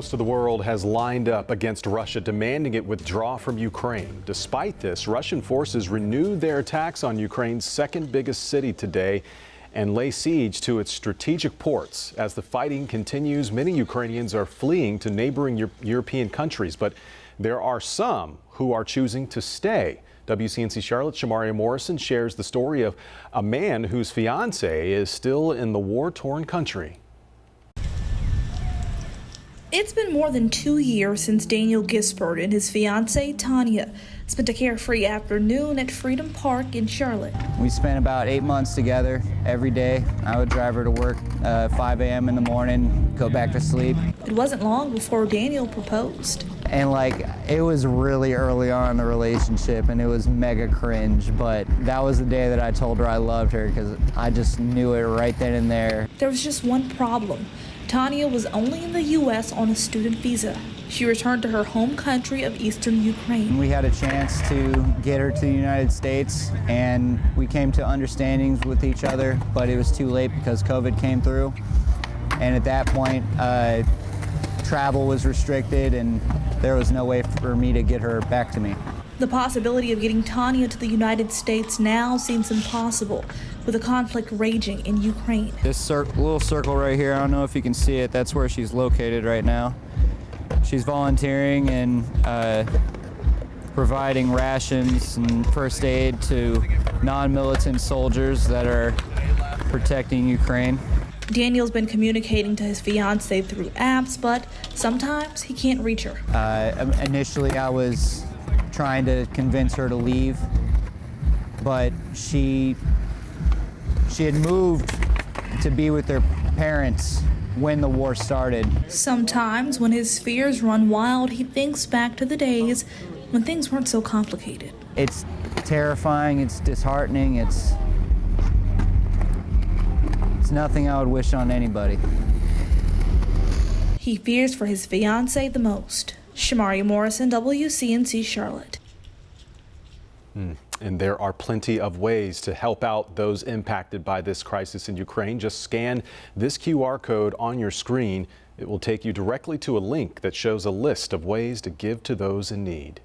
Most of the world has lined up against Russia, demanding it withdraw from Ukraine. Despite this, Russian forces renewed their attacks on Ukraine's second biggest city today and lay siege to its strategic ports. As the fighting continues, many Ukrainians are fleeing to neighboring European countries, but there are some who are choosing to stay. WCNC Charlotte Shamaria Morrison shares the story of a man whose fiancée is still in the war-torn country. It's been more than 2 years since Daniel Gisbert and his fiancée, Tanya, spent a carefree afternoon at Freedom Park in Charlotte. We spent about 8 months together every day. I would drive her to work 5 a.m. in the morning, go back to sleep. It wasn't long before Daniel proposed. And it was really early on in the relationship and it was mega cringe, but that was the day that I told her I loved her because I just knew it right then and there. There was just one problem. Tanya was only in the U.S. on a student visa. She returned to her home country of eastern Ukraine. We had a chance to get her to the United States and we came to understandings with each other, but it was too late because COVID came through. And at that point, travel was restricted and there was no way for me to get her back to me. The possibility of getting Tanya to the United States now seems impossible, with the conflict raging in Ukraine. This little circle right here, I don't know if you can see it, that's where she's located right now. She's volunteering and providing rations and first aid to non-militant soldiers that are protecting Ukraine. Daniel's been communicating to his fiancée through apps, but sometimes he can't reach her. Initially, I was trying to convince her to leave, but she had moved to be with their parents when the war started. Sometimes when his fears run wild, he thinks back to the days when things weren't so complicated. It's terrifying, it's disheartening, it's nothing I would wish on anybody. He fears for his fiancée the most. Shamaria Morrison, WCNC Charlotte. And there are plenty of ways to help out those impacted by this crisis in Ukraine. Just scan this QR code on your screen. It will take you directly to a link that shows a list of ways to give to those in need.